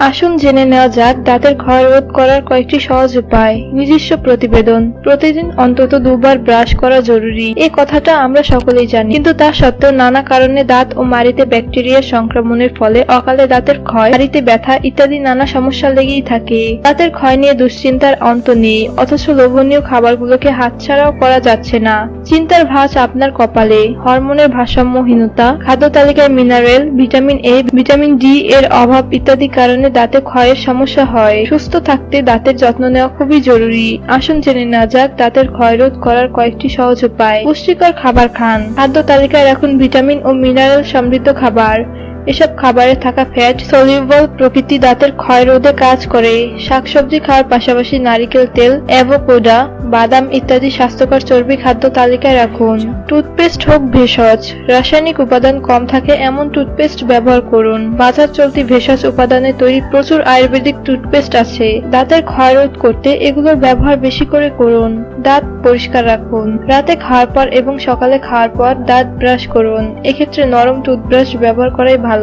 আসুন জেনে নেওয়া যাক দাঁতের ক্ষয় রোধ করার কয়েকটি সহজ উপায়। নিজস্ব প্রতিবেদন। প্রতিদিন অন্তত 2 বার ব্রাশ করা জরুরি। এই কথাটা আমরা সকলেই জানি, কিন্তু তা সত্ত্বেও নানা কারণে দাঁত ও মাড়িতে ব্যাকটেরিয়া সংক্রমণের ফলে অকালে দাঁতের ক্ষয়, মাড়িতে ব্যথা ইত্যাদি নানা সমস্যা লেগেই থাকে। দাঁতের ক্ষয় নিয়ে দুশ্চিন্তার অন্ত নেই, অথচ লোভনীয় খাবারগুলোকে হাতছাড়াও করা যাচ্ছে না। চিন্তার ভাঁজ আপনার কপালে। হরমোনের ভারসাম্যহীনতা, খাদ্য তালিকায় mineral, vitamin A, vitamin D এর অভাব ইত্যাদি কারণে দাঁতে ক্ষয়ের সমস্যা হয়। সুস্থ থাকতে দাঁতের যত্ন নেওয়া খুবই জরুরি। আসুন জেনে নেওয়া যাক দাঁতের ক্ষয় রোধ করার কয়েকটি সহজ উপায়। পুষ্টিকর খাবার খান। খাদ্য তালিকায় রাখুন ভিটামিন ও মিনারেল সমৃদ্ধ খাবার। এসব খাবারে থাকা ফ্যাট সলিউবল প্রকৃতি দাঁতের ক্ষয় রোধে কাজ করে। শাকসবজি খাওয়ার পাশাপাশি নারিকেল তেল, অ্যাভোকাডো, বাদাম ইত্যাদি স্বাস্থ্যকর চর্বি খাদ্য তালিকায় রাখুন। টুথপেস্ট হোক ভেষজ, রাসায়নিক উপাদান কম থাকে এমন টুথপেস্ট ব্যবহার করুন। বাজার চলতি ভেষজ উপাদানে তৈরি প্রচুর আয়ুর্বেদিক টুথপেস্ট আছে। দাঁতের ক্ষয় রোধ করতে এগুলোর ব্যবহার বেশি করে করুন। দাঁত পরিষ্কার রাখুন। রাতে খাওয়ার পর এবং সকালে খাওয়ার পর দাঁত ব্রাশ করুন। এক্ষেত্রে নরম টুথব্রাশ ব্যবহার করাই ভালো।